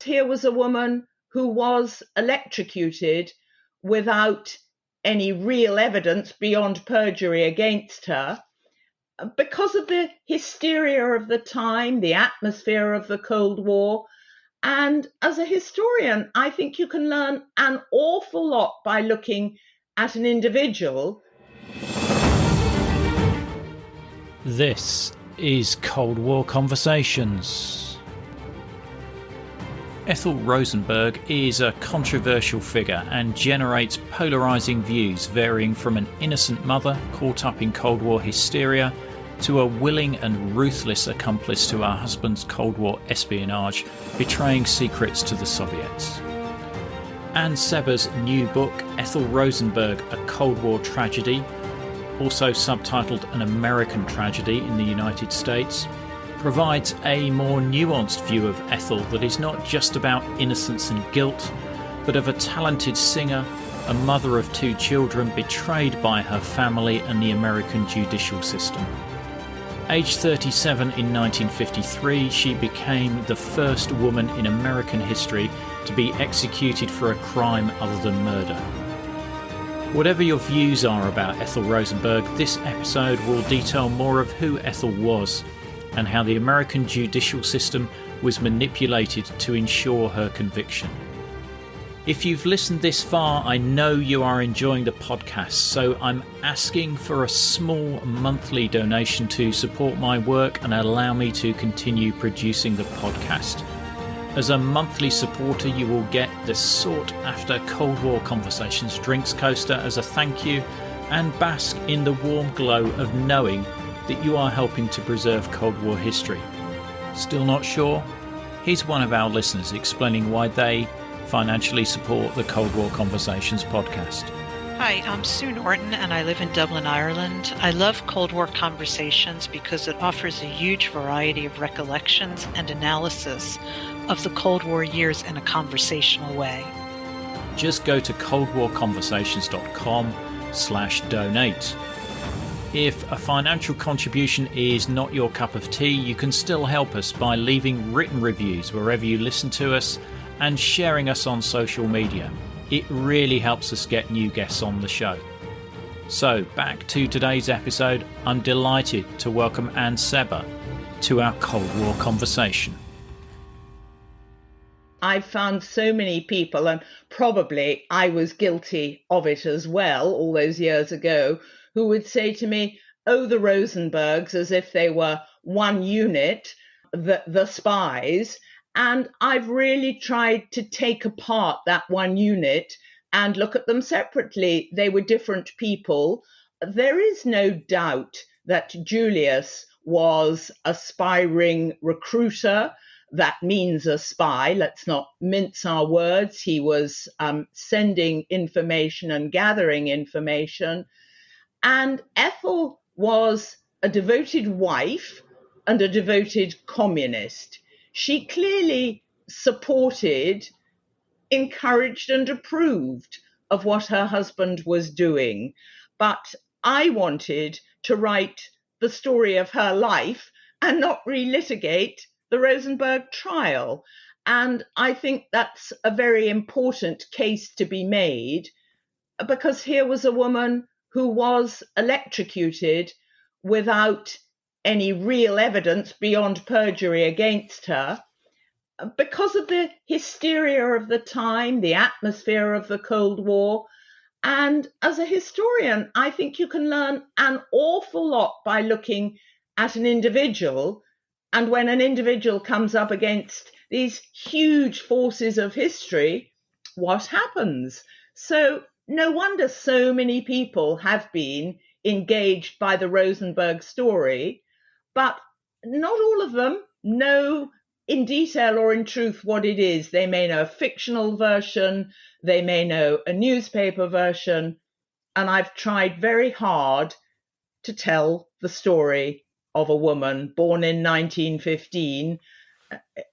here was a woman who was electrocuted without any real evidence beyond perjury against her, because of the hysteria of the time, the atmosphere of the Cold War. And as a historian, I think you can learn an awful lot by looking at an individual. This is Cold War Conversations. Ethel Rosenberg is a controversial figure and generates polarising views varying from an innocent mother caught up in Cold War hysteria to a willing and ruthless accomplice to her husband's Cold War espionage, betraying secrets to the Soviets. And Sebba's new book, Ethel Rosenberg, A Cold War Tragedy, also subtitled An American Tragedy in the United States, provides a more nuanced view of Ethel that is not just about innocence and guilt, but of a talented singer, a mother of 2 children betrayed by her family and the American judicial system. Aged 37 in 1953, she became the first woman in American history to be executed for a crime other than murder. Whatever your views are about Ethel Rosenberg, this episode will detail more of who Ethel was and how the American judicial system was manipulated to ensure her conviction. If you've listened this far, I know you are enjoying the podcast, so I'm asking for a small monthly donation to support my work and allow me to continue producing the podcast. As a monthly supporter, you will get the sought-after Cold War Conversations drinks coaster as a thank you and bask in the warm glow of knowing that you are helping to preserve Cold War history. Still not sure? Here's one of our listeners explaining why they financially support the Cold War Conversations podcast. Hi, I'm Sue Norton and I live in Dublin, Ireland. I love Cold War Conversations because it offers a huge variety of recollections and analysis of the Cold War years in a conversational way. Just go to coldwarconversations.com/donate. If a financial contribution is not your cup of tea, you can still help us by leaving written reviews wherever you listen to us and sharing us on social media. It really helps us get new guests on the show. So, back to today's episode. I'm delighted to welcome Anne Sebba to our Cold War conversation. I've found so many people, and probably I was guilty of it as well all those years ago, who would say to me, oh, the Rosenbergs, as if they were one unit, the spies. And I've really tried to take apart that one unit and look at them separately. They were different people. There is no doubt that Julius was a spy ring recruiter. That means a spy. Let's not mince our words. He was sending information and gathering information. And Ethel was a devoted wife and a devoted communist. She clearly supported, encouraged and approved of what her husband was doing. But I wanted to write the story of her life and not relitigate the Rosenberg trial. And I think that's a very important case to be made, because here was a woman who was electrocuted without any real evidence beyond perjury against her, because of the hysteria of the time, the atmosphere of the Cold War. And as a historian, I think you can learn an awful lot by looking at an individual. And when an individual comes up against these huge forces of history, what happens? So no wonder so many people have been engaged by the Rosenberg story, but not all of them know in detail or in truth what it is. They may know a fictional version, they may know a newspaper version, and I've tried very hard to tell the story of a woman born in 1915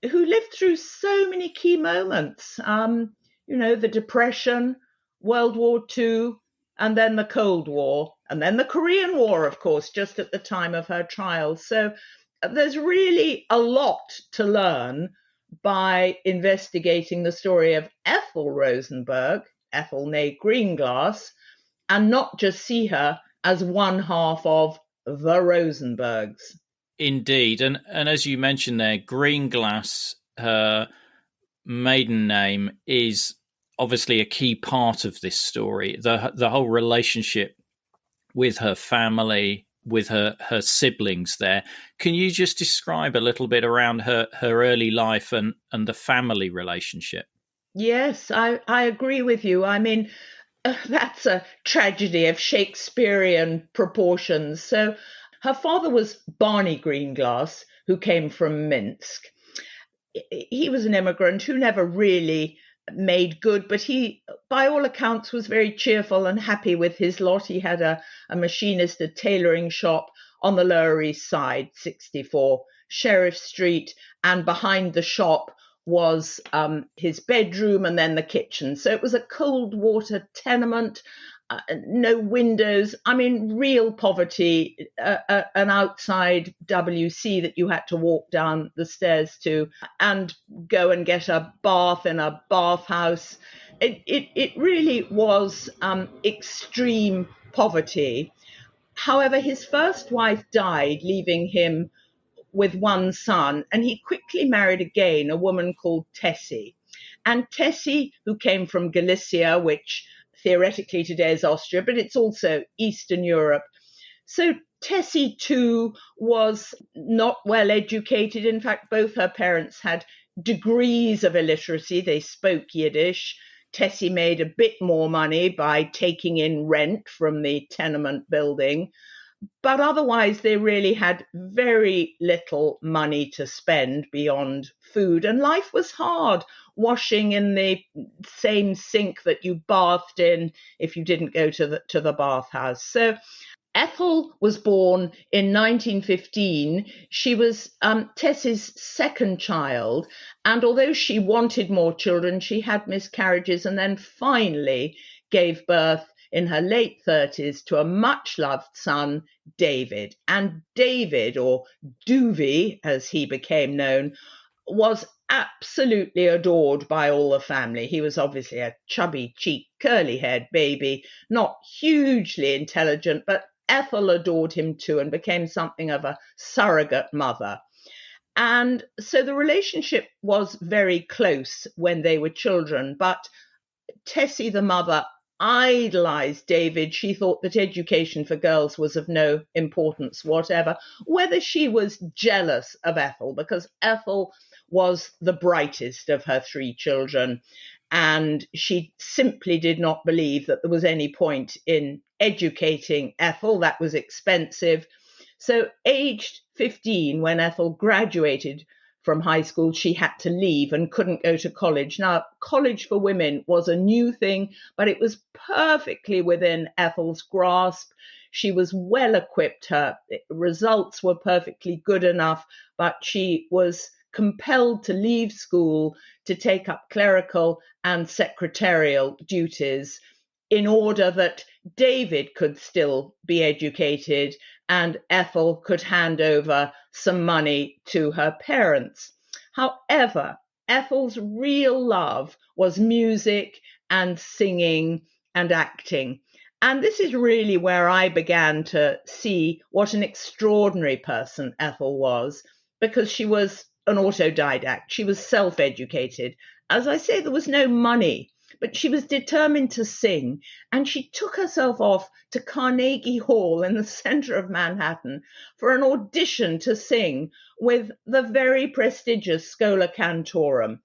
who lived through so many key moments. The Depression, World War II, and then the Cold War, and then the Korean War, of course, just at the time of her trial. So there's really a lot to learn by investigating the story of Ethel Rosenberg, Ethel née Greenglass, and not just see her as one half of the Rosenbergs. Indeed. And as you mentioned there, Greenglass, her maiden name, is obviously a key part of this story. The whole relationship with her family, with her siblings there. Can you just describe a little bit around her early life and the family relationship? Yes, I agree with you. I mean, that's a tragedy of Shakespearean proportions. So her father was Barney Greenglass, who came from Minsk. He was an immigrant who never really made good, but he, by all accounts, was very cheerful and happy with his lot. He had a machinist, a tailoring shop on the Lower East Side, 64 Sheriff Street, and behind the shop was his bedroom and then the kitchen. So it was a cold water tenement, no windows. I mean, real poverty, an outside WC that you had to walk down the stairs to and go and get a bath in a bathhouse. It really was extreme poverty. However, his first wife died, leaving him with one son, and he quickly married again a woman called Tessie. And Tessie, who came from Galicia, which theoretically today is Austria, but it's also Eastern Europe. So Tessie, too, was not well educated. In fact, both her parents had degrees of illiteracy. They spoke Yiddish. Tessie made a bit more money by taking in rent from the tenement building. But otherwise, they really had very little money to spend beyond food. And life was hard, washing in the same sink that you bathed in if you didn't go to the bathhouse. So Ethel was born in 1915. She was Tessie's second child. And although she wanted more children, she had miscarriages and then finally gave birth in her late 30s to a much-loved son, David. And David, or Doovie, as he became known, was absolutely adored by all the family. He was obviously a chubby-cheeked, curly-haired baby, not hugely intelligent, but Ethel adored him too and became something of a surrogate mother. And so the relationship was very close when they were children, but Tessie, the mother, idolized David. She thought that education for girls was of no importance whatever, whether she was jealous of Ethel, because Ethel was the brightest of her three children, and she simply did not believe that there was any point in educating Ethel. That was expensive. So aged 15, when Ethel graduated from high school, she had to leave and couldn't go to college. Now, college for women was a new thing, but it was perfectly within Ethel's grasp. She was well equipped. Her results were perfectly good enough, but she was compelled to leave school to take up clerical and secretarial duties in order that David could still be educated and Ethel could hand over some money to her parents. However, Ethel's real love was music and singing and acting. And this is really where I began to see what an extraordinary person Ethel was, because she was an autodidact. She was self-educated. As I say, there was no money, but she was determined to sing, and she took herself off to Carnegie Hall in the center of Manhattan for an audition to sing with the very prestigious Schola Cantorum.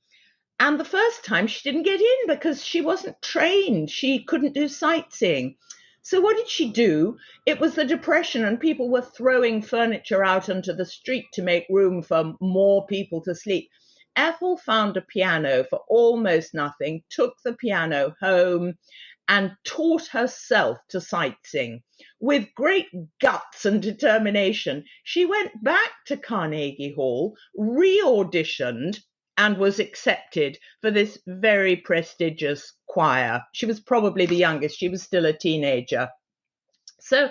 And the first time she didn't get in because she wasn't trained. She couldn't do sightseeing. So what did she do? It was the Depression and people were throwing furniture out onto the street to make room for more people to sleep. Ethel found a piano for almost nothing, took the piano home and taught herself to sightsing. With great guts and determination, she went back to Carnegie Hall, re-auditioned, and was accepted for this very prestigious choir. She was probably the youngest. She was still a teenager. So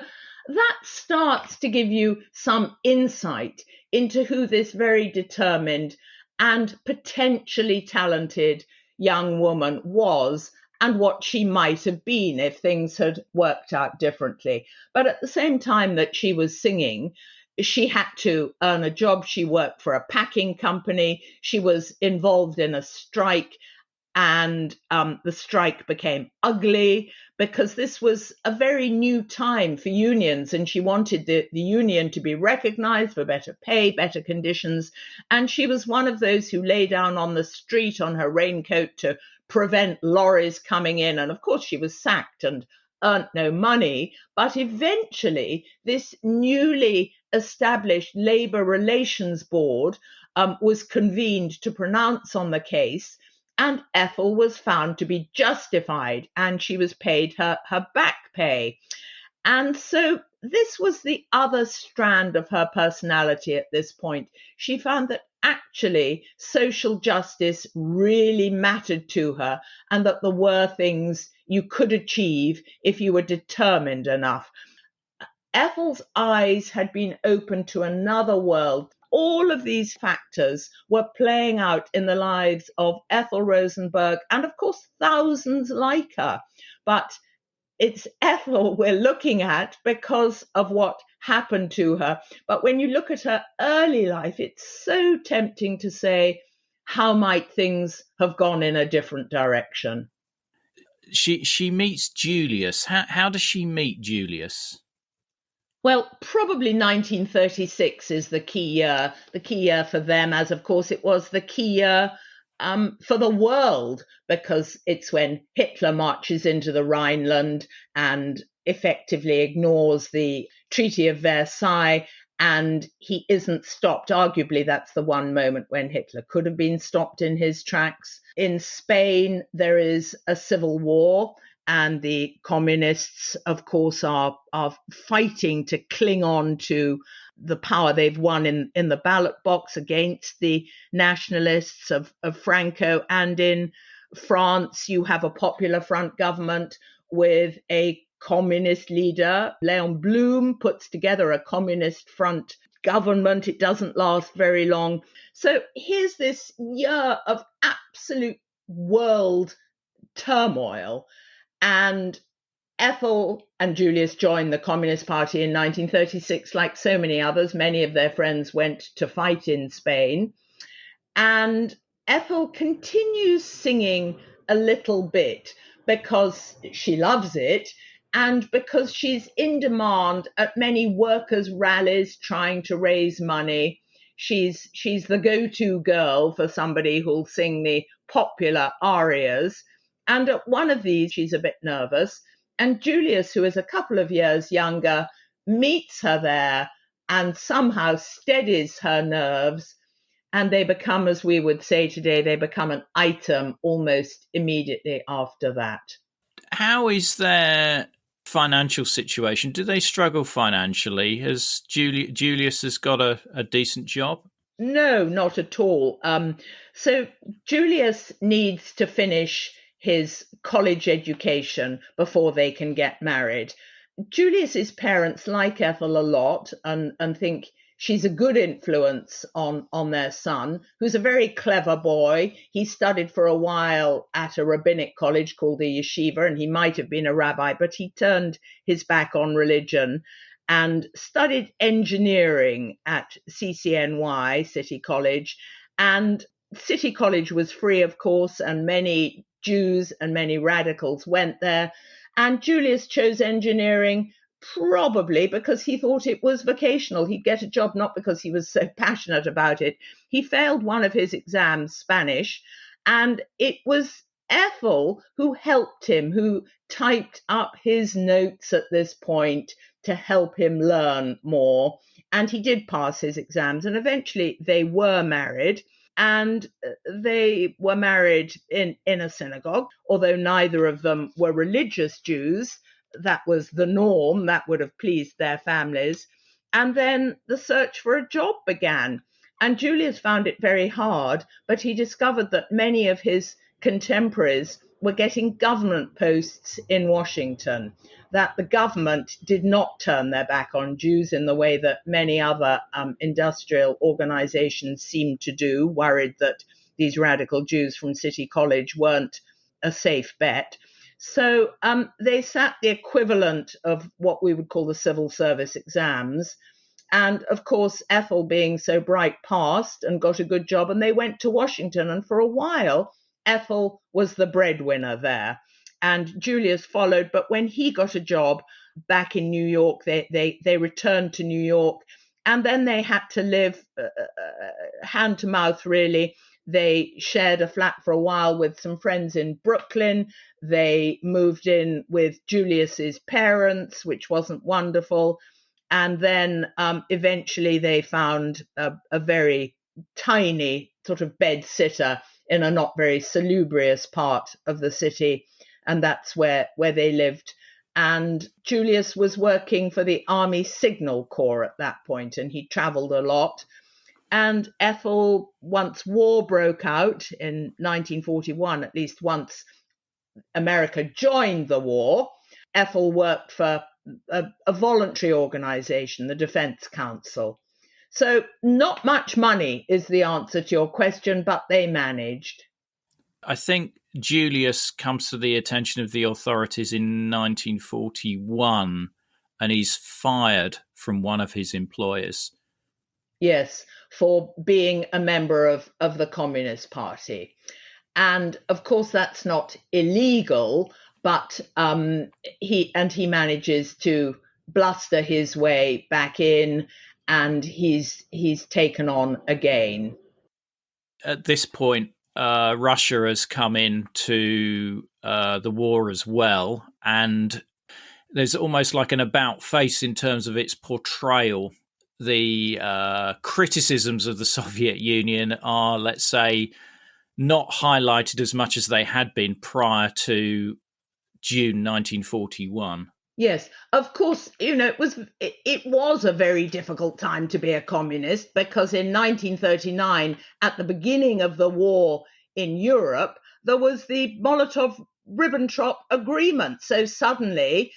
that starts to give you some insight into who this very determined and potentially talented young woman was, and what she might have been if things had worked out differently. But at the same time that she was singing, she had to earn a job. She worked for a packing company. She was involved in a strike, and the strike became ugly because this was a very new time for unions, and she wanted the union to be recognized for better pay, better conditions. And she was one of those who lay down on the street on her raincoat to prevent lorries coming in. And of course, she was sacked and earned no money. But eventually, this newly established Labour Relations Board was convened to pronounce on the case. And Ethel was found to be justified, and she was paid her back pay. And so this was the other strand of her personality at this point. She found that actually social justice really mattered to her, and that there were things you could achieve if you were determined enough. Ethel's eyes had been opened to another world. All of these factors were playing out in the lives of Ethel Rosenberg and, of course, thousands like her. But it's Ethel we're looking at because of what happened to her. But when you look at her early life, it's so tempting to say, how might things have gone in a different direction? She meets Julius. How does she meet Julius? Well, probably 1936 is the key year for them, as of course it was the key year for the world, because it's when Hitler marches into the Rhineland and effectively ignores the Treaty of Versailles, and he isn't stopped. Arguably, that's the one moment when Hitler could have been stopped in his tracks. In Spain, there is a civil war, and the communists, of course, are fighting to cling on to the power they've won in the ballot box against the nationalists of Franco. And in France, you have a Popular Front government with a communist leader. Léon Blum puts together a communist front government. It doesn't last very long. So here's this year of absolute world turmoil. And Ethel and Julius joined the Communist Party in 1936, like so many others. Many of their friends went to fight in Spain. And Ethel continues singing a little bit because she loves it, and because she's in demand at many workers' rallies trying to raise money. She's the go-to girl for somebody who'll sing the popular arias. And at one of these, she's a bit nervous. And Julius, who is a couple of years younger, meets her there and somehow steadies her nerves. And they become, as we would say today, they become an item almost immediately after that. How is their financial situation? Do they struggle financially? Has Julius has got a decent job? No, not at all. So Julius needs to finish his college education before they can get married. Julius's parents like Ethel a lot and think she's a good influence on their son, who's a very clever boy. He studied for a while at a rabbinic college called the Yeshiva, and he might have been a rabbi, but he turned his back on religion and studied engineering at CCNY, City College. And City College was free, of course, and many Jews and many radicals went there. And Julius chose engineering probably because he thought it was vocational. He'd get a job, not because he was so passionate about it. He failed one of his exams, Spanish, and it was Ethel who helped him, who typed up his notes at this point to help him learn more. And he did pass his exams, and eventually they were married. And they were married in a synagogue, although neither of them were religious Jews. That was the norm. That would have pleased their families. And then the search for a job began. And Julius found it very hard, but he discovered that many of his contemporaries were getting government posts in Washington, that the government did not turn their back on Jews in the way that many other industrial organizations seemed to do, worried that these radical Jews from City College weren't a safe bet. So they sat the equivalent of what we would call the civil service exams. And of course, Ethel, being so bright, passed and got a good job, and they went to Washington. And for a while, Ethel was the breadwinner there, and Julius followed. But when he got a job back in New York, they returned to New York, and then they had to live hand to mouth, really. They shared a flat for a while with some friends in Brooklyn. They moved in with Julius's parents, which wasn't wonderful. And then eventually they found a very tiny sort of bed sitter in a not very salubrious part of the city. And that's where they lived. And Julius was working for the Army Signal Corps at that point, and he traveled a lot. And Ethel, once war broke out in 1941, at least once America joined the war, Ethel worked for a voluntary organization, the Defense Council. So not much money is the answer to your question, but they managed. I think Julius comes to the attention of the authorities in 1941, and he's fired from one of his employers. Yes, for being a member of the Communist Party. And of course, that's not illegal, but he manages to bluster his way back in, and he's taken on again. At this point, Russia has come into the war as well, and there's almost like an about face in terms of its portrayal. The criticisms of the Soviet Union are, let's say, not highlighted as much as they had been prior to June 1941. Yes, of course, it was a very difficult time to be a communist, because in 1939, at the beginning of the war in Europe, there was the Molotov-Ribbentrop Agreement. So suddenly,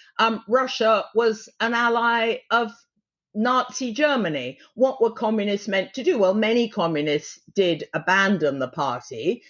Russia was an ally of Nazi Germany. What were communists meant to do? Well, many communists did abandon the party.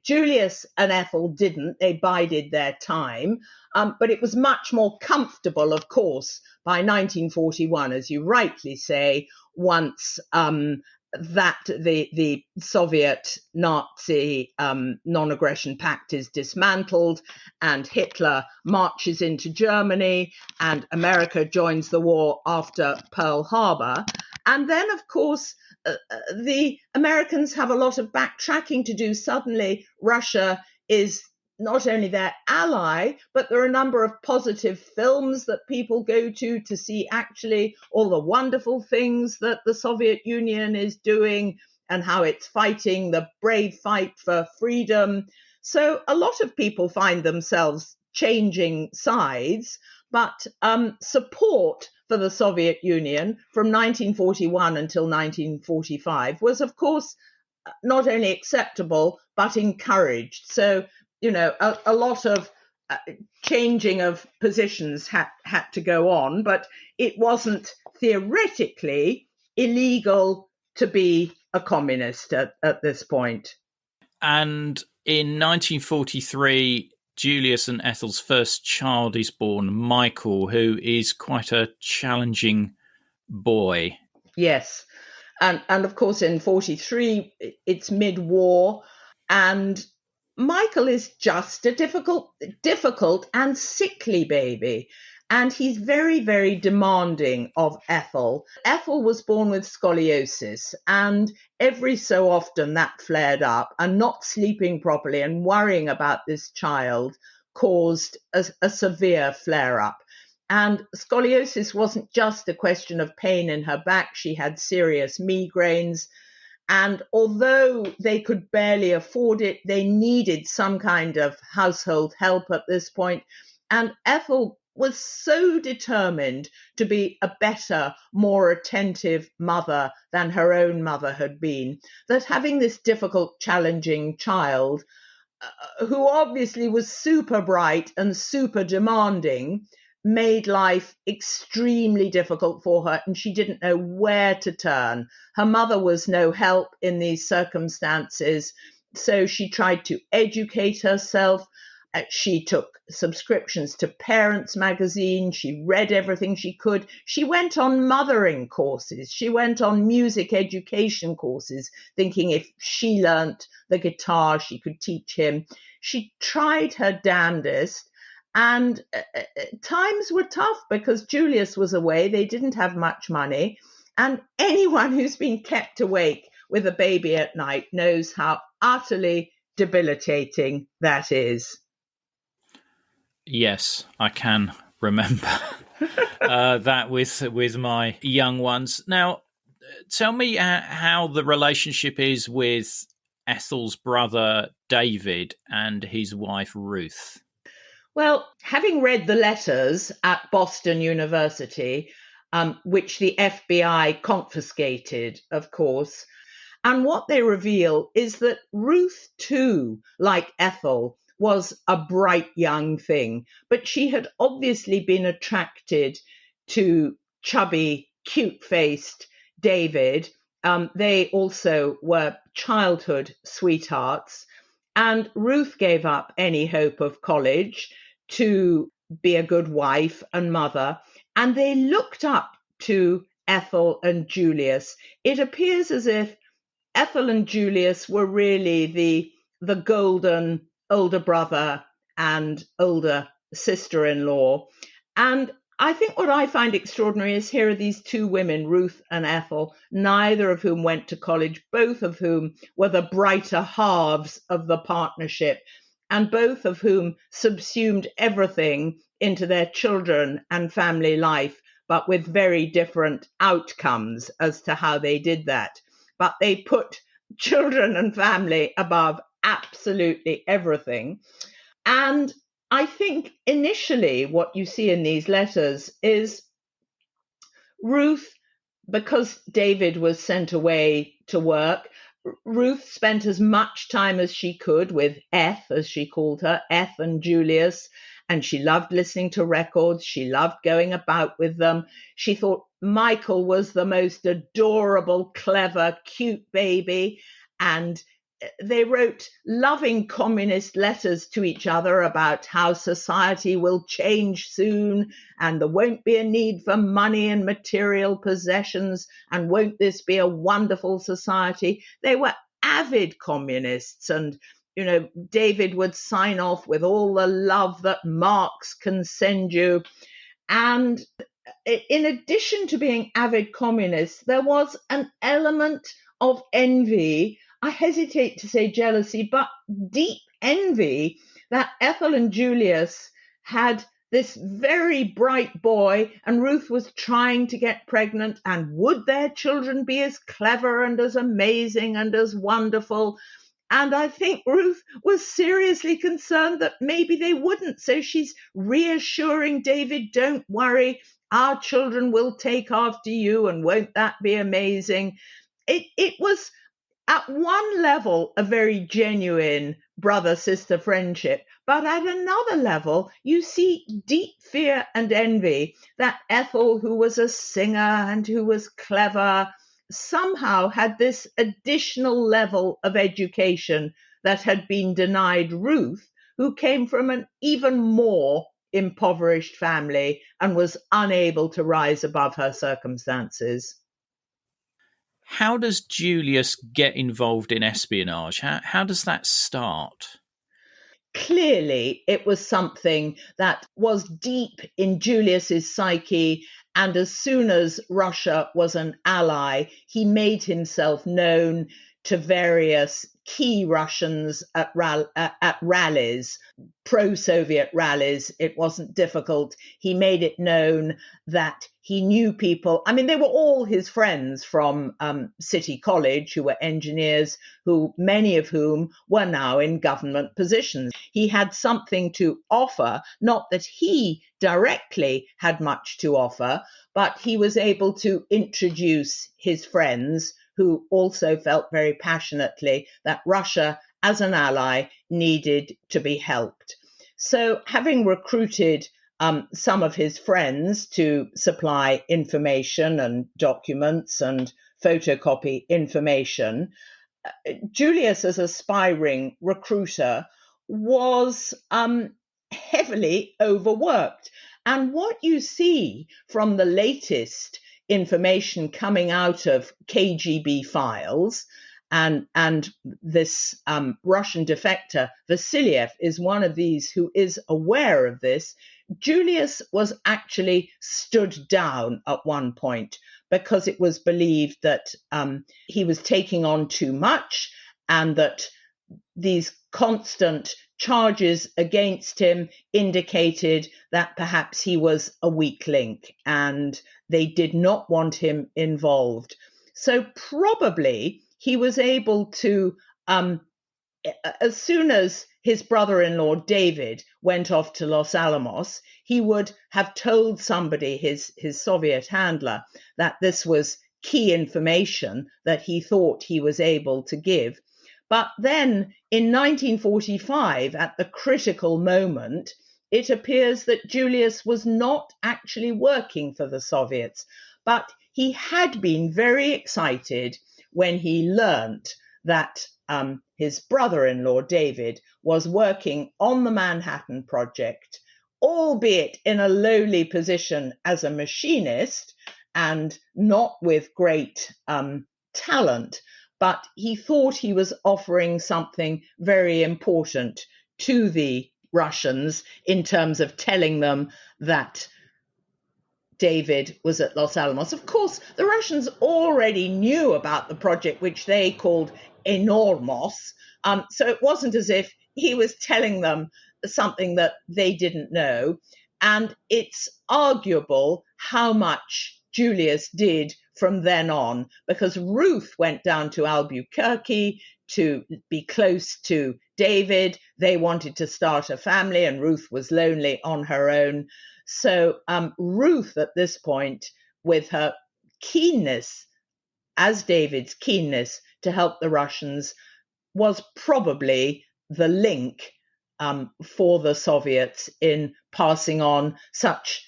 Julius and Ethel didn't. They bided their time. But it was much more comfortable, of course, by 1941, as you rightly say, once that the Soviet Nazi non-aggression pact is dismantled and Hitler marches into Germany and America joins the war after Pearl Harbor. And then, of course, the Americans have a lot of backtracking to do. Suddenly, Russia is not only their ally, but there are a number of positive films that people go to see actually all the wonderful things that the Soviet Union is doing and how it's fighting the brave fight for freedom. So a lot of people find themselves changing sides, but support for the Soviet Union from 1941 until 1945 was, of course, not only acceptable, but encouraged. So a lot of changing of positions had to go on, but it wasn't theoretically illegal to be a communist at this point. And in 1943, Julius and Ethel's first child is born, Michael, who is quite a challenging boy. Yes. And of course, in 43, it's mid-war, and Michael is just a difficult and sickly baby. And he's very, very demanding of Ethel. Ethel was born with scoliosis, and every so often that flared up, and not sleeping properly and worrying about this child caused a severe flare-up. And scoliosis wasn't just a question of pain in her back. She had serious migraines. And although they could barely afford it, they needed some kind of household help at this point. And Ethel was so determined to be a better, more attentive mother than her own mother had been, that having this difficult, challenging child who obviously was super bright and super demanding, made life extremely difficult for her, and she didn't know where to turn. Her mother was no help in these circumstances, so she tried to educate herself. She took subscriptions to Parents magazine. She read everything she could. She went on mothering courses. She went on music education courses, thinking if she learnt the guitar, she could teach him. She tried her damnedest. And times were tough because Julius was away. They didn't have much money. And anyone who's been kept awake with a baby at night knows how utterly debilitating that is. Yes, I can remember that with my young ones. Now, tell me how the relationship is with Ethel's brother David and his wife Ruth. Well, having read the letters at Boston University, which the FBI confiscated, of course, and what they reveal is that Ruth, too, like Ethel, was a bright young thing, but she had obviously been attracted to chubby, cute-faced David. They also were childhood sweethearts, and Ruth gave up any hope of college to be a good wife and mother, and they looked up to Ethel and Julius. It appears as if Ethel and Julius were really the golden older brother and older sister-in-law. And I think what I find extraordinary is here are these two women, Ruth and Ethel, neither of whom went to college, both of whom were the brighter halves of the partnership, and both of whom subsumed everything into their children and family life, but with very different outcomes as to how they did that. But they put children and family above absolutely everything. And I think initially what you see in these letters is Ruth, because David was sent away to work, Ruth spent as much time as she could with Eth, as she called her, Eth and Julius, and she loved listening to records. She loved going about with them. She thought Michael was the most adorable, clever, cute baby, and they wrote loving communist letters to each other about how society will change soon and there won't be a need for money and material possessions, and won't this be a wonderful society? They were avid communists, and David would sign off with all the love that Marx can send you. And in addition to being avid communists, there was an element of envy. I hesitate to say jealousy, but deep envy that Ethel and Julius had this very bright boy and Ruth was trying to get pregnant, and would their children be as clever and as amazing and as wonderful? And I think Ruth was seriously concerned that maybe they wouldn't. So she's reassuring David, don't worry, our children will take after you, and won't that be amazing? It was at one level a very genuine brother-sister friendship, but at another level you see deep fear and envy that Ethel, who was a singer and who was clever, somehow had this additional level of education that had been denied Ruth, who came from an even more impoverished family and was unable to rise above her circumstances. How does Julius get involved in espionage? How does that start? Clearly, it was something that was deep in Julius's psyche, and as soon as Russia was an ally, he made himself known to various key Russians at rallies, pro-Soviet rallies. It wasn't difficult. He made it known that he knew people. I mean, they were all his friends from City College who were engineers, who many of whom were now in government positions. He had something to offer, not that he directly had much to offer, but he was able to introduce his friends who also felt very passionately that Russia as an ally, needed to be helped. So, having recruited some of his friends to supply information and documents and photocopy information, Julius, as a spy ring recruiter, was heavily overworked. And what you see from the latest information coming out of KGB files, and this Russian defector, Vasiliev, is one of these who is aware of this. Julius was actually stood down at one point because it was believed that he was taking on too much, and that these constant charges against him indicated that perhaps he was a weak link and they did not want him involved. So probably he was able to, as soon as his brother-in-law David went off to Los Alamos, he would have told somebody, his Soviet handler, that this was key information that he thought he was able to give. But then in 1945, at the critical moment, it appears that Julius was not actually working for the Soviets, but he had been very excited when he learnt that his brother-in-law David was working on the Manhattan Project, albeit in a lowly position as a machinist and not with great talent, but he thought he was offering something very important to the Russians in terms of telling them that David was at Los Alamos. Of course, the Russians already knew about the project, which they called Enormos. So it wasn't as if he was telling them something that they didn't know. And it's arguable how much Julius did from then on, because Ruth went down to Albuquerque to be close to David. They wanted to start a family, and Ruth was lonely on her own. So Ruth, at this point, with her keenness, as David's keenness to help the Russians, was probably the link for the Soviets in passing on such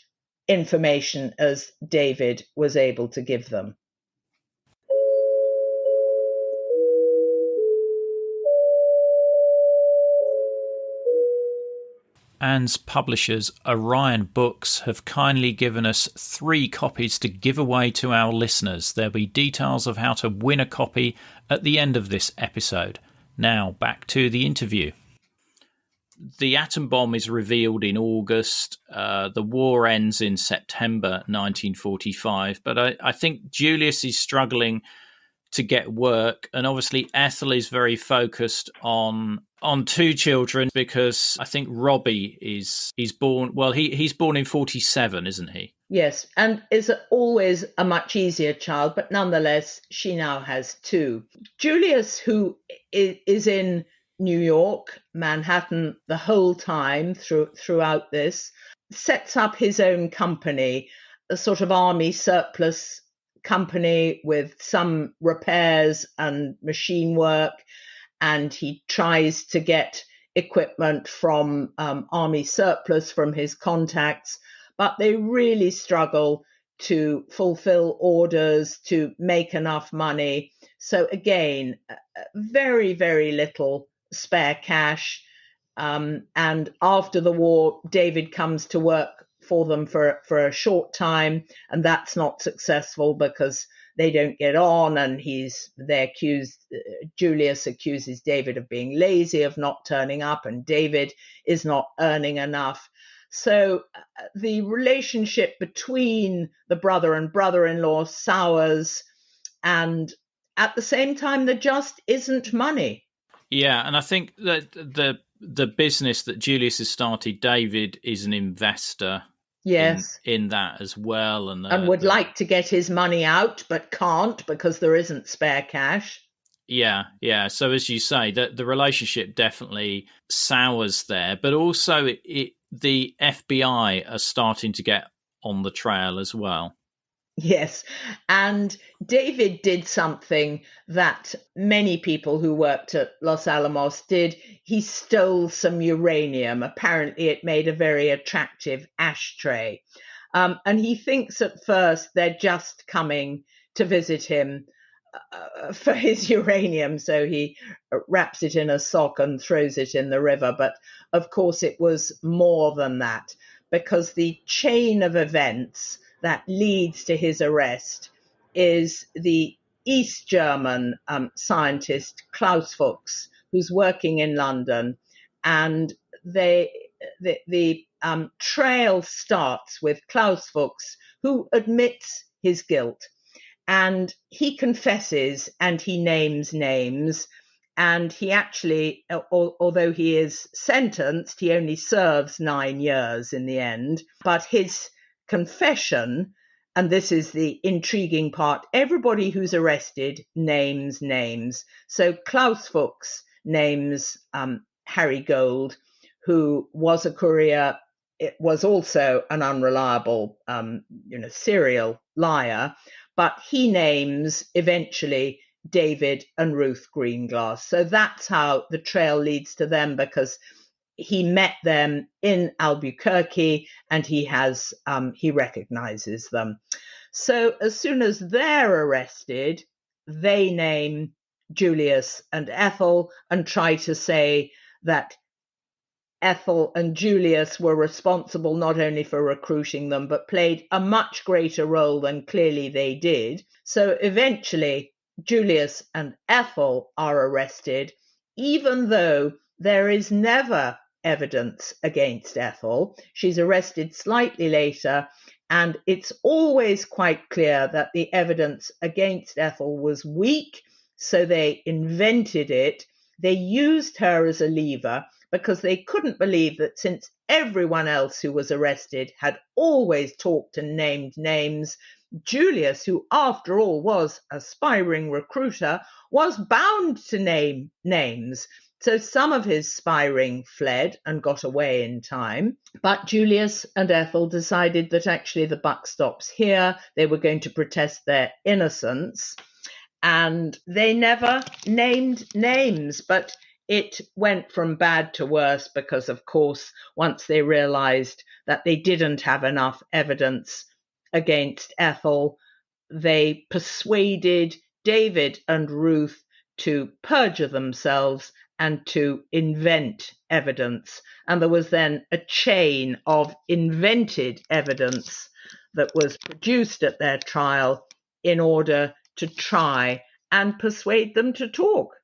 information as David was able to give them. Anne's publishers, Orion Books, have kindly given us 3 copies to give away to our listeners. There'll be details of how to win a copy at the end of this episode. Now, back to the interview. The atom bomb is revealed in August. The war ends in September 1945. But I think Julius is struggling to get work, and obviously Ethel is very focused on 2 children, because I think Robbie is born, well, he's born in 47, isn't he? Yes, and is always a much easier child, but nonetheless she now has 2. Julius, who is in New York, Manhattan, the whole time throughout this, sets up his own company, a sort of army surplus company with some repairs and machine work, and he tries to get equipment from army surplus from his contacts, but they really struggle to fulfill orders, to make enough money. So again, very, very little spare cash. And after the war, David comes to work for them for a short time, and that's not successful because they don't get on, and Julius accuses David of being lazy, of not turning up, and David is not earning enough. So the relationship between the brother and brother-in-law sours, and at the same time there just isn't money. Yeah, and I think that the business that Julius has started, David is an investor. Yes, in that as well, and would like to get his money out, but can't because there isn't spare cash. Yeah. So as you say, the relationship definitely sours there, but also the FBI are starting to get on the trail as well. Yes. And David did something that many people who worked at Los Alamos did. He stole some uranium. Apparently, it made a very attractive ashtray. And he thinks at first they're just coming to visit him for his uranium. So he wraps it in a sock and throws it in the river. But of course, it was more than that, because the chain of events that leads to his arrest is the East German scientist Klaus Fuchs, who's working in London, and the trail starts with Klaus Fuchs, who admits his guilt, and he confesses and he names names. And he actually, although he is sentenced, he only serves 9 years in the end. But his confession, and this is the intriguing part, everybody who's arrested names names. So Klaus Fuchs names Harry Gold, who was a courier. It was also an unreliable, serial liar, but he names eventually David and Ruth Greenglass. So that's how the trail leads to them, because he met them in Albuquerque and he recognizes them. So as soon as they're arrested, they name Julius and Ethel and try to say that Ethel and Julius were responsible not only for recruiting them, but played a much greater role than clearly they did. So eventually, Julius and Ethel are arrested, even though there is never evidence against Ethel. She's arrested slightly later, and it's always quite clear that the evidence against Ethel was weak, so they invented it. They used her as a lever because they couldn't believe that, since everyone else who was arrested had always talked and named names, Julius, who after all was a aspiring recruiter, was bound to name names. So some of his spy ring fled and got away in time. But Julius and Ethel decided that actually the buck stops here. They were going to protest their innocence. And they never named names, but it went from bad to worse because, of course, once they realized that they didn't have enough evidence against Ethel, they persuaded David and Ruth to perjure themselves and to invent evidence. And there was then a chain of invented evidence that was produced at their trial in order to try and persuade them to talk.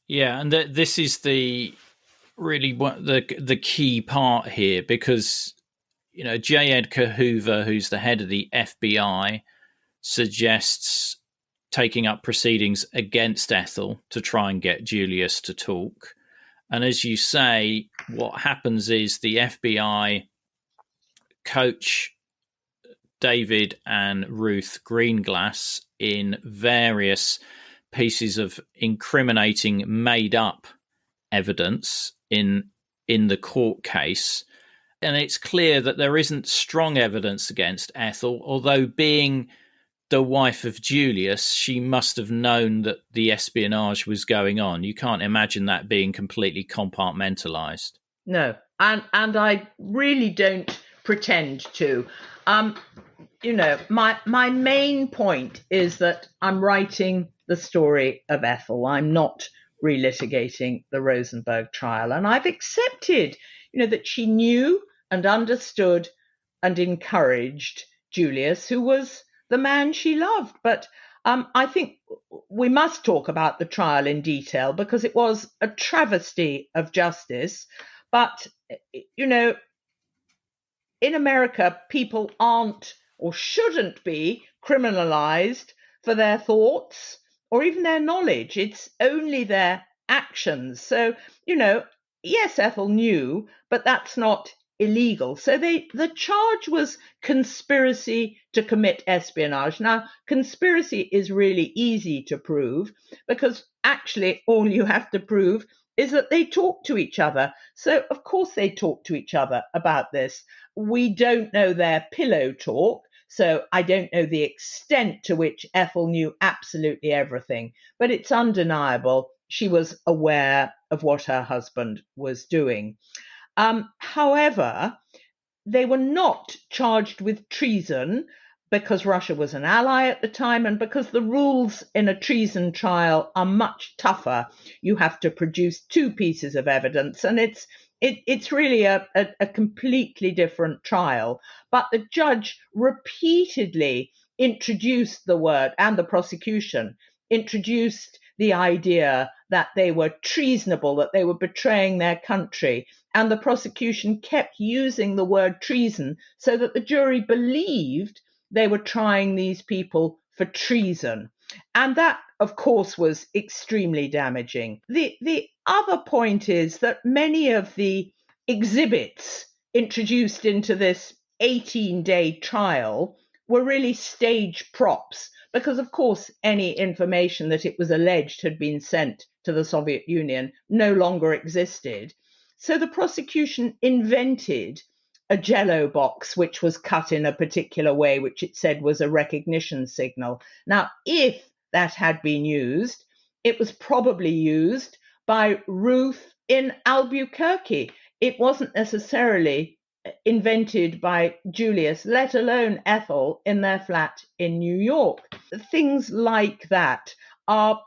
Yeah, and this is the key part here, because J. Edgar Hoover, who's the head of the FBI, suggests taking up proceedings against Ethel to try and get Julius to talk. And as you say, what happens is the FBI coach David and Ruth Greenglass in various pieces of incriminating made-up evidence in the court case. And it's clear that there isn't strong evidence against Ethel, although being the wife of Julius, she must have known that the espionage was going on. You can't imagine that being completely compartmentalized. No, and I really don't pretend to. My main point is that I'm writing the story of Ethel. I'm not relitigating the Rosenberg trial. And I've accepted, that she knew and understood and encouraged Julius, who was the man she loved. But I think we must talk about the trial in detail, because it was a travesty of justice. But, in America, people aren't or shouldn't be criminalized for their thoughts or even their knowledge. It's only their actions. So, yes, Ethel knew, but that's not illegal. So the charge was conspiracy to commit espionage. Now, conspiracy is really easy to prove, because actually all you have to prove is that they talk to each other. So, of course, they talk to each other about this. We don't know their pillow talk, So I don't know the extent to which Ethel knew absolutely everything, but it's undeniable she was aware of what her husband was doing. However, they were not charged with treason because Russia was an ally at the time and because the rules in a treason trial are much tougher. You have to produce two pieces of evidence, and it's really a completely different trial. But the judge repeatedly introduced the word, and the prosecution introduced the idea that they were treasonable, that they were betraying their country. And the prosecution kept using the word treason so that the jury believed they were trying these people for treason. And that, of course, was extremely damaging. The other point is that many of the exhibits introduced into this 18-day trial were really stage props, because, of course, any information that it was alleged had been sent to the Soviet Union no longer existed. So the prosecution invented a Jello box, which was cut in a particular way, which it said was a recognition signal. Now, if that had been used, it was probably used by Ruth in Albuquerque. It wasn't necessarily invented by Julius, let alone Ethel, in their flat in New York. Things like that are,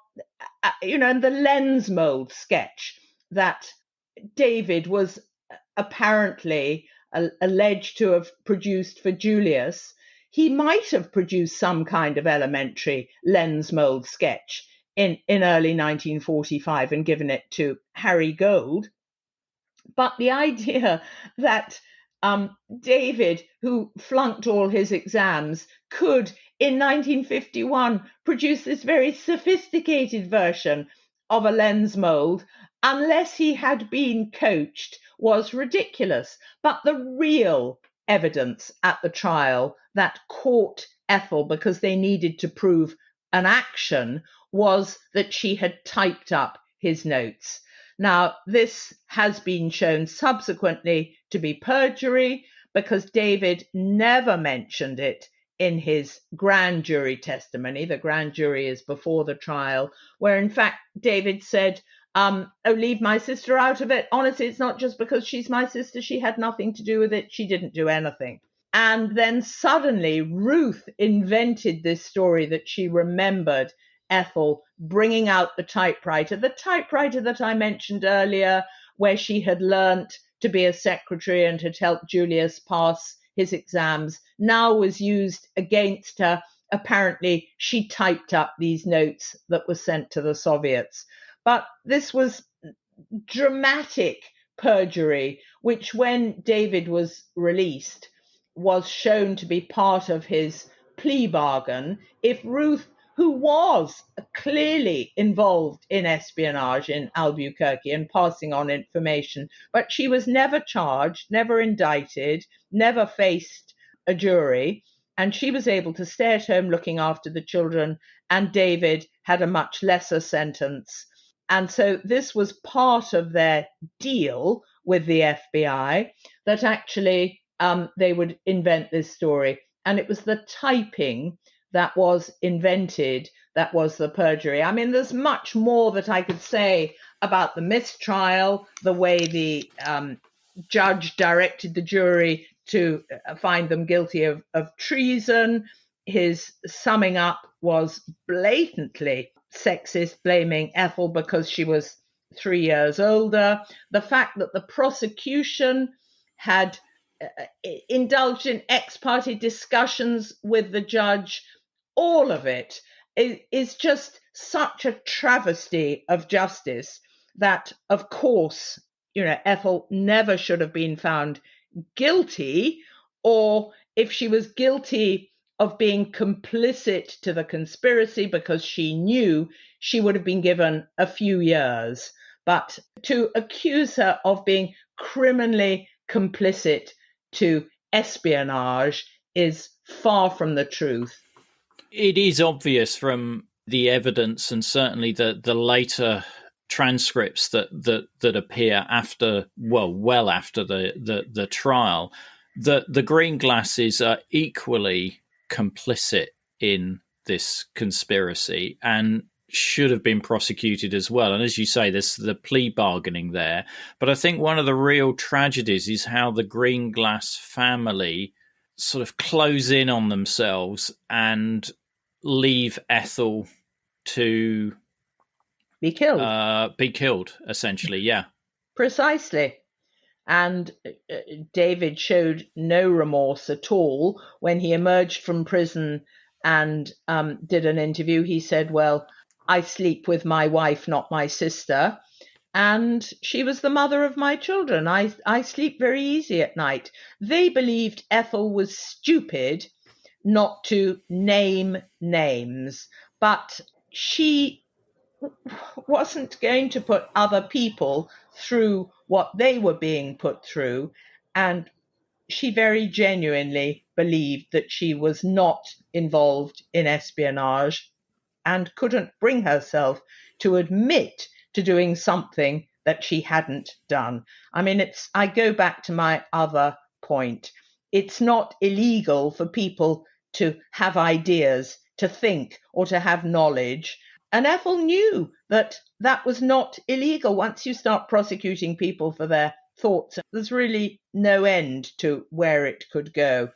and the lens mold sketch that David was apparently alleged to have produced for Julius, he might have produced some kind of elementary lens mold sketch in early 1945 and given it to Harry Gold. But the idea that David, who flunked all his exams, could in 1951 produce this very sophisticated version of a lens mold, unless he had been coached, was ridiculous. But the real evidence at the trial that caught Ethel, because they needed to prove an action, was that she had typed up his notes. Now, this has been shown subsequently to be perjury because David never mentioned it in his grand jury testimony. The grand jury is before the trial, where in fact David said, oh, leave my sister out of it. Honestly, it's not just because she's my sister. She had nothing to do with it. She didn't do anything. And then suddenly Ruth invented this story that she remembered Ethel bringing out the typewriter that I mentioned earlier, where she had learnt to be a secretary and had helped Julius pass his exams, now was used against her. Apparently, she typed up these notes that were sent to the Soviets. But this was dramatic perjury, which when David was released, was shown to be part of his plea bargain. If Ruth, who was clearly involved in espionage in Albuquerque and passing on information, but she was never charged, never indicted, never faced a jury, and she was able to stay at home looking after the children, and David had a much lesser sentence. And so this was part of their deal with the FBI, that actually they would invent this story. And it was the typing that was invented that was the perjury. I mean, there's much more that I could say about the mistrial, the way the judge directed the jury to find them guilty of treason. His summing up was blatantly sexist, blaming Ethel because she was 3 years older. The fact that the prosecution had indulged in ex parte discussions with the judge, all of it is just such a travesty of justice that, of course, Ethel never should have been found guilty, or if she was guilty of being complicit to the conspiracy because she knew, she would have been given a few years. But to accuse her of being criminally complicit to espionage is far from the truth. It is obvious from the evidence and certainly the later transcripts that appear after, well after the trial, that the green glasses are equally complicit in this conspiracy and should have been prosecuted as well. And as you say, there's the plea bargaining there. But I think one of the real tragedies is how the Greenglass family sort of close in on themselves and leave Ethel to be killed. Essentially. Yeah. Precisely. And David showed no remorse at all when he emerged from prison and did an interview. He said, well, I sleep with my wife, not my sister. And she was the mother of my children. I sleep very easy at night. They believed Ethel was stupid not to name names, but she wasn't going to put other people through what they were being put through. And she very genuinely believed that she was not involved in espionage and couldn't bring herself to admit to doing something that she hadn't done. I mean, I go back to my other point. It's not illegal for people to have ideas, to think, or to have knowledge. And Ethel knew that that was not illegal. Once you start prosecuting people for their thoughts, there's really no end to where it could go.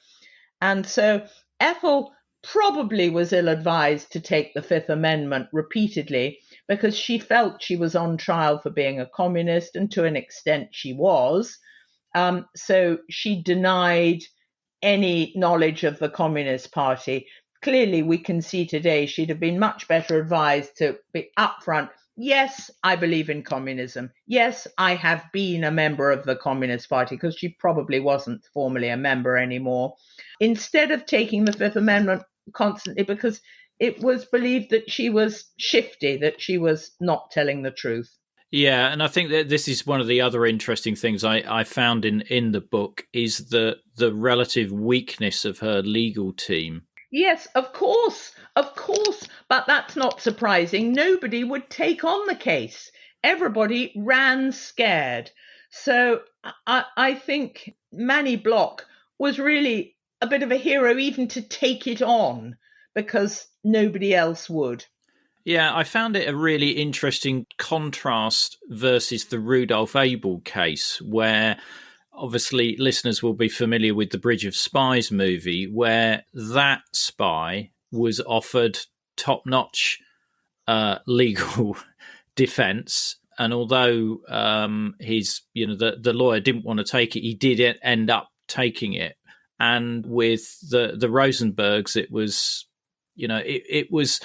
And so Ethel probably was ill-advised to take the Fifth Amendment repeatedly because she felt she was on trial for being a communist, and to an extent she was. So she denied any knowledge of the Communist Party. Clearly, we can see today she'd have been much better advised to be upfront. Yes, I believe in communism. Yes, I have been a member of the Communist Party, because she probably wasn't formally a member anymore. Instead of taking the Fifth Amendment constantly, because it was believed that she was shifty, that she was not telling the truth. Yeah, and I think that this is one of the other interesting things I found in the book is the relative weakness of her legal team. Yes, of course, but that's not surprising. Nobody would take on the case. Everybody ran scared. So I think Manny Block was really a bit of a hero even to take it on, because nobody else would. Yeah, I found it a really interesting contrast versus the Rudolph Abel case, where obviously listeners will be familiar with the Bridge of Spies movie, where that spy was offered top-notch legal defense. And although the lawyer didn't want to take it, he did end up taking it. And with the Rosenbergs, it was, it was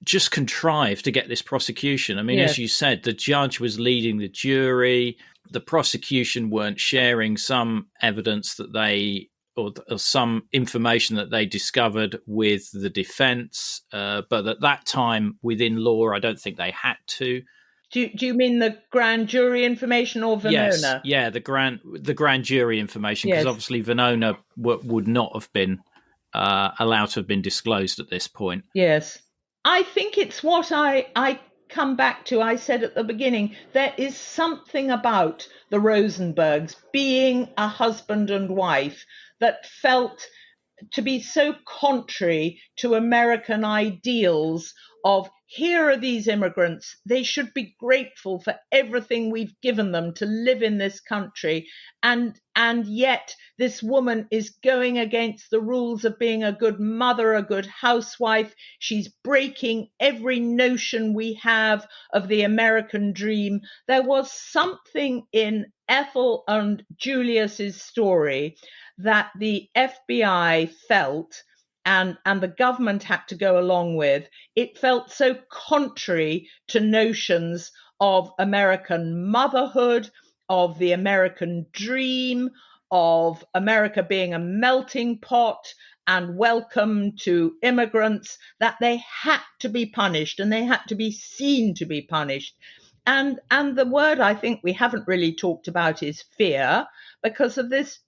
just contrived to get this prosecution. I mean, Yes. As you said, the judge was leading the jury. The prosecution weren't sharing some evidence that or some information that they discovered with the defense. But at that time, within law, I don't think they had to. Do you mean the grand jury information or Vannona? Yes, yeah, the grand jury information, because Yes. obviously Vannona would not have been allowed to have been disclosed at this point. Yes. I think it's what I come back to. I said at the beginning, there is something about the Rosenbergs being a husband and wife that felt to be so contrary to American ideals of, here are these immigrants, they should be grateful for everything we've given them to live in this country, and yet this woman is going against the rules of being a good mother, a good housewife. She's breaking every notion we have of the American dream. There was something in Ethel and Julius's story that the FBI felt, and the government had to go along with. It felt so contrary to notions of American motherhood, of the American dream, of America being a melting pot and welcome to immigrants, that they had to be punished, and they had to be seen to be punished. And the word I think we haven't really talked about is fear, because of this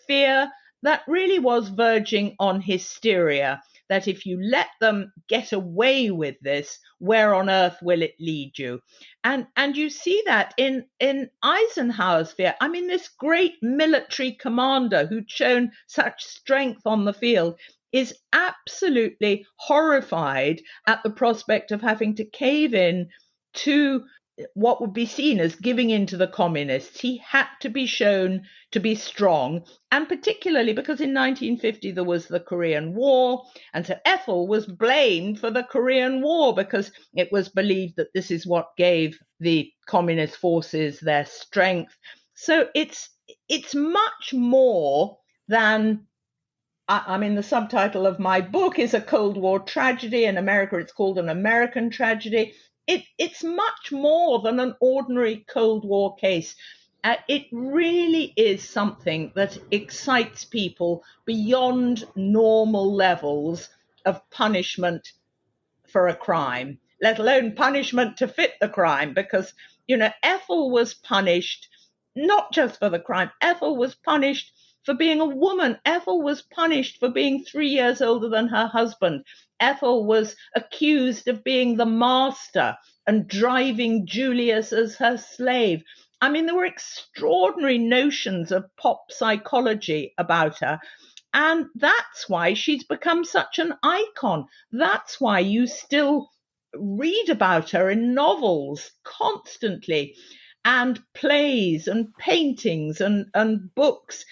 fear that really was verging on hysteria, that if you let them get away with this, where on earth will it lead you? And you see that in Eisenhower's fear. I mean, this great military commander who'd shown such strength on the field, is absolutely horrified at the prospect of having to cave in to what would be seen as giving in to the communists. He had to be shown to be strong, and particularly because in 1950 there was the Korean War, and so Ethel was blamed for the Korean War because it was believed that this is what gave the communist forces their strength. So it's much more than, I mean, the subtitle of my book is A Cold War Tragedy. In America, it's called An American Tragedy. It's much more than an ordinary Cold War case. It really is something that excites people beyond normal levels of punishment for a crime, let alone punishment to fit the crime, because, Ethel was punished not just for the crime. Ethel was punished for being a woman. Ethel was punished for being 3 years older than her husband. Ethel was accused of being the master and driving Julius as her slave. I mean, there were extraordinary notions of pop psychology about her. And that's why she's become such an icon. That's why you still read about her in novels constantly, and plays and paintings and books.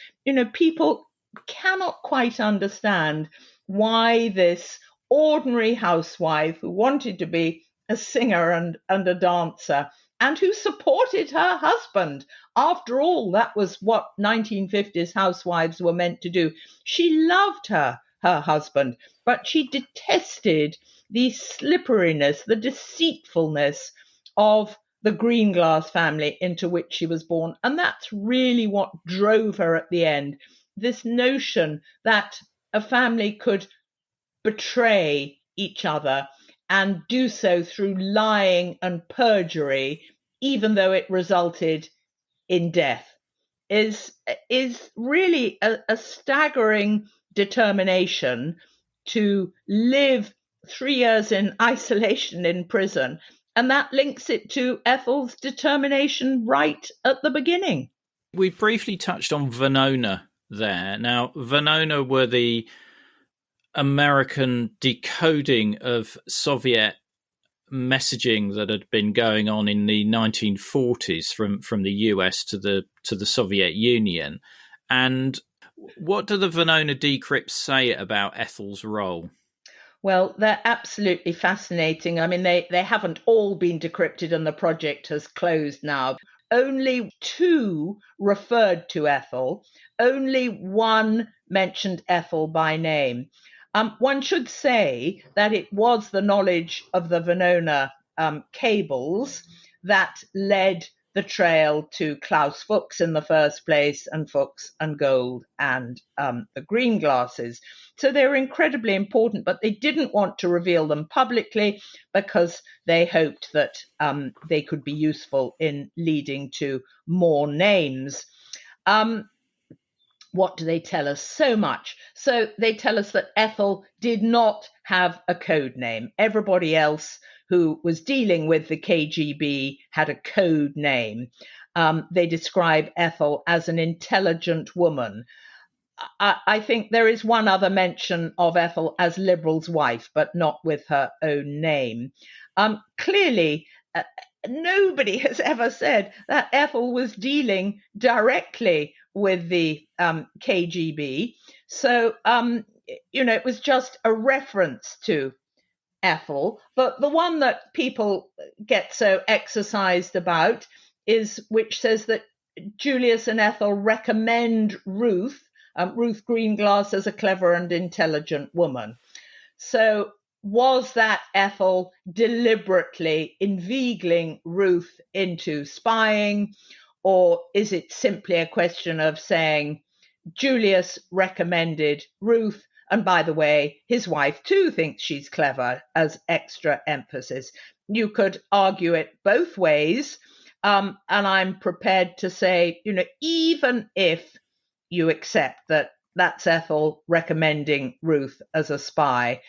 People cannot quite understand why this ordinary housewife who wanted to be a singer and a dancer, and who supported her husband. After all, that was what 1950s housewives were meant to do. She loved her husband, but she detested the slipperiness, the deceitfulness of the Greenglass family into which she was born. And that's really what drove her at the end. This notion that a family could betray each other and do so through lying and perjury, even though it resulted in death, is really a staggering determination to live 3 years in isolation in prison. And that links it to Ethel's determination right at the beginning. We briefly touched on Vannona there. Now, Vannona were the American decoding of Soviet messaging that had been going on in the 1940s from the US to the Soviet Union. And what do the Vannona decrypts say about Ethel's role? Well, they're absolutely fascinating. I mean, they haven't all been decrypted and the project has closed now. Only 2 referred to Ethel. Only 1 mentioned Ethel by name. One should say that it was the knowledge of the Vannona cables that led the trail to Klaus Fuchs in the first place, and Fuchs and Gold and the Greenglasses. So they were incredibly important, but they didn't want to reveal them publicly because they hoped that they could be useful in leading to more names. What do they tell us? So much. So they tell us that Ethel did not have a code name. Everybody else who was dealing with the KGB had a code name. They describe Ethel as an intelligent woman. I think there is one other mention of Ethel as Liberal's wife, but not with her own name. Clearly, nobody has ever said that Ethel was dealing directly with the KGB. So, it was just a reference to Ethel. But the one that people get so exercised about is which says that Julius and Ethel recommend Ruth Greenglass as a clever and intelligent woman. So was that Ethel deliberately inveigling Ruth into spying, or is it simply a question of saying Julius recommended Ruth, and by the way, his wife too thinks she's clever, as extra emphasis? You could argue it both ways, and I'm prepared to say, even if you accept that that's Ethel recommending Ruth as a spy,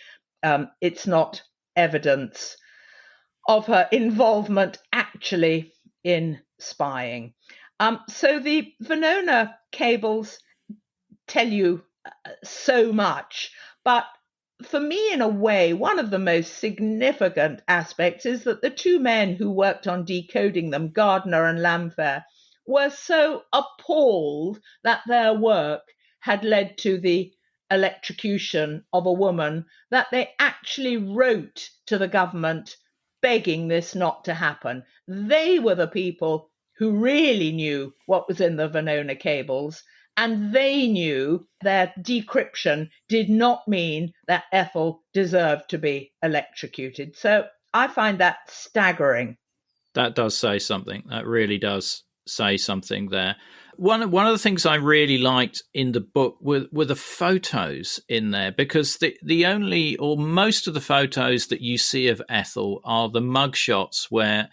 it's not evidence of her involvement actually in spying. So the Vannona cables tell you so much, But for me, in a way, one of the most significant aspects is that the two men who worked on decoding them, Gardner and Lamfair, were so appalled that their work had led to the electrocution of a woman that they actually wrote to the government begging this not to happen. They were the people who really knew what was in the Vannona cables, and they knew that decryption did not mean that Ethel deserved to be electrocuted. So I find that staggering. That does say something. That really does say something there. One of the things I really liked in the book were the photos in there, because the only or most of the photos that you see of Ethel are the mugshots where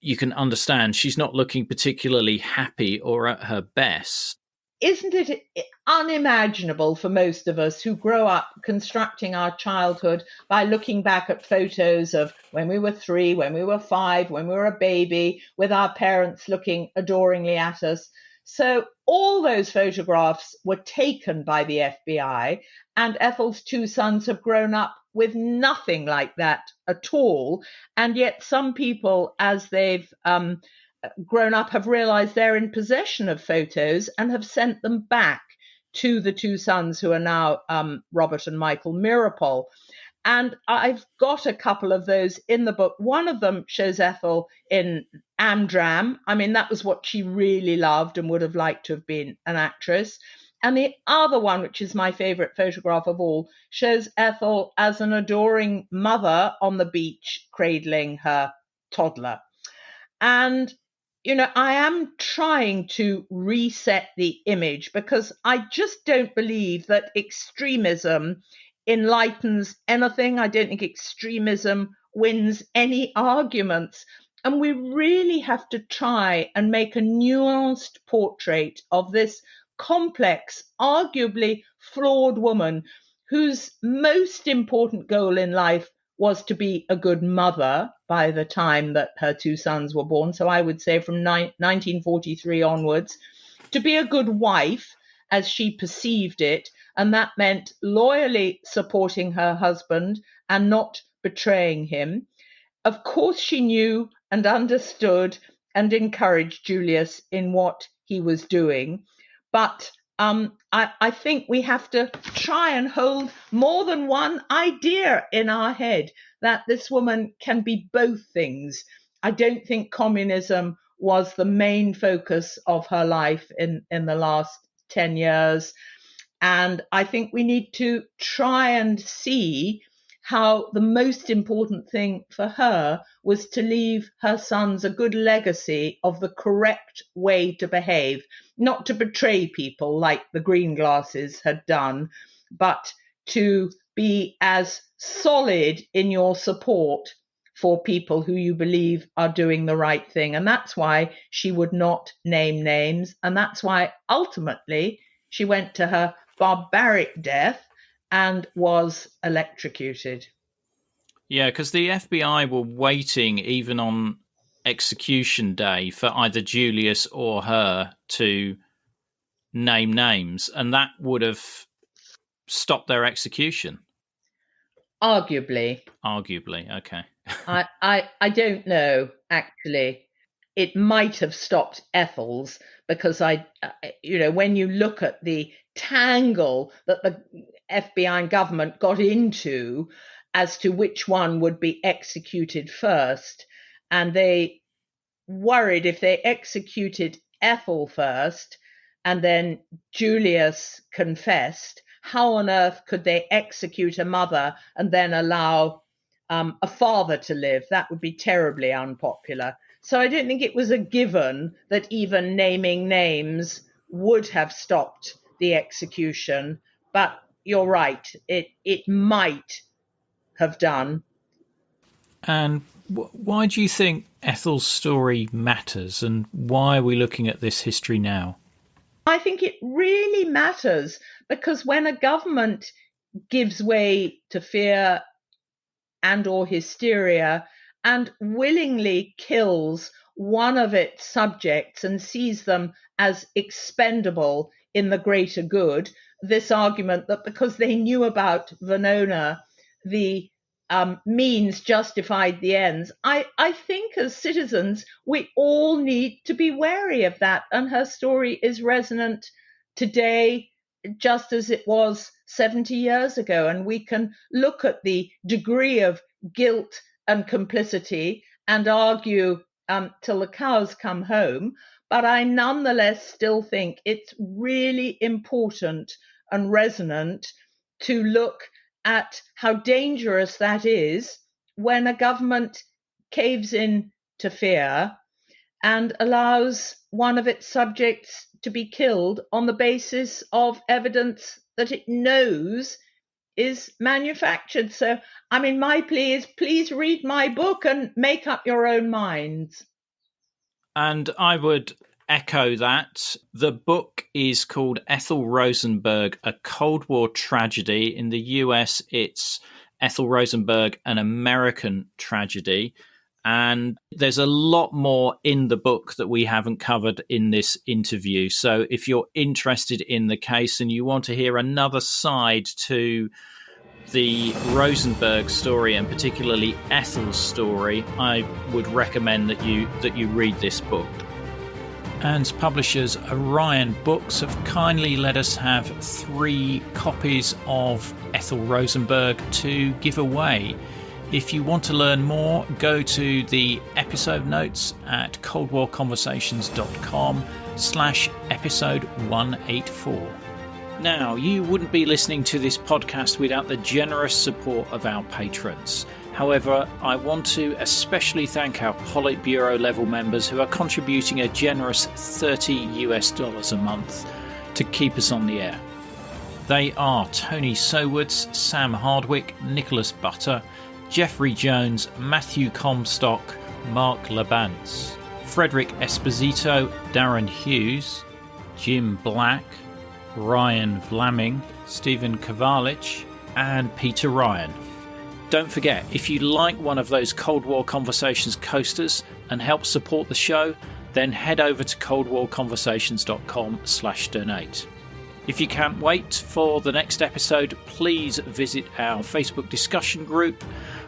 you can understand she's not looking particularly happy or at her best. Isn't it unimaginable for most of us who grow up constructing our childhood by looking back at photos of when we were 3, when we were 5, when we were a baby, with our parents looking adoringly at us? So all those photographs were taken by the FBI, and Ethel's 2 sons have grown up with nothing like that at all. And yet some people, as they've grown up, have realized they're in possession of photos and have sent them back to the 2 sons who are now Robert and Michael Meeropol. And I've got a couple of those in the book. One of them shows Ethel in Amdram. I mean, that was what she really loved and would have liked to have been an actress. And the other one, which is my favorite photograph of all, shows Ethel as an adoring mother on the beach cradling her toddler. And I am trying to reset the image, because I just don't believe that extremism enlightens anything. I don't think extremism wins any arguments. And we really have to try and make a nuanced portrait of this complex, arguably flawed woman whose most important goal in life was to be a good mother by the time that her 2 sons were born. So I would say from 1943 onwards, to be a good wife as she perceived it. And that meant loyally supporting her husband and not betraying him. Of course, she knew and understood and encouraged Julius in what he was doing. But I think we have to try and hold more than one idea in our head, that this woman can be both things. I don't think communism was the main focus of her life in the last 10 years. And I think we need to try and see how the most important thing for her was to leave her sons a good legacy of the correct way to behave, not to betray people like the green glasses had done, but to be as solid in your support for people who you believe are doing the right thing. And that's why she would not name names. And that's why ultimately she went to her barbaric death and was electrocuted. Yeah, because the FBI were waiting even on execution day for either Julius or her to name names, and that would have stopped their execution. Arguably, okay. I don't know, actually. It might have stopped Ethel's, because when you look at the tangle that the FBI and government got into as to which one would be executed first, and they worried if they executed Ethel first and then Julius confessed, how on earth could they execute a mother and then allow a father to live? That would be terribly unpopular. So I don't think it was a given that even naming names would have stopped the execution. But you're right, it might have done. And why do you think Ethel's story matters, and why are we looking at this history now? I think it really matters, because when a government gives way to fear and or hysteria and willingly kills one of its subjects and sees them as expendable in the greater good. This argument that because they knew about Vannona, the means justified the ends. I think as citizens, we all need to be wary of that. And her story is resonant today, just as it was 70 years ago. And we can look at the degree of guilt and complicity and argue till the cows come home. But I nonetheless still think it's really important and resonant to look at how dangerous that is when a government caves in to fear and allows one of its subjects to be killed on the basis of evidence that it knows is manufactured. So, I mean, my plea is please read my book and make up your own minds. And I would echo that. The book is called Ethel Rosenberg, A Cold War Tragedy. In the US, it's Ethel Rosenberg, An American Tragedy. And there's a lot more in the book that we haven't covered in this interview. So if you're interested in the case and you want to hear another side to the Rosenberg story, and particularly Ethel's story, I would recommend that you read this book. And publishers Orion Books have kindly let us have 3 copies of Ethel Rosenberg to give away. If you want to learn more, go to the episode notes at coldwarconversations.com/episode 184. Now, you wouldn't be listening to this podcast without the generous support of our patrons. However, I want to especially thank our Politburo level members who are contributing a generous $30 a month to keep us on the air. They are Tony Sowards, Sam Hardwick, Nicholas Butter, Jeffrey Jones, Matthew Comstock, Mark Labance, Frederick Esposito, Darren Hughes, Jim Black, Ryan Vlaming, Stephen Kovalich, and Peter Ryan. Don't forget, if you like one of those Cold War Conversations coasters and help support the show, then head over to coldwarconversations.com/donate. If you can't wait for the next episode, please visit our Facebook discussion group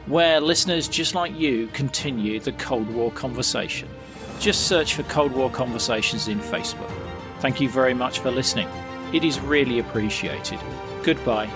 where listeners just like you continue the Cold War conversation. Just search for Cold War Conversations in Facebook. Thank you very much for listening. It is really appreciated. Goodbye.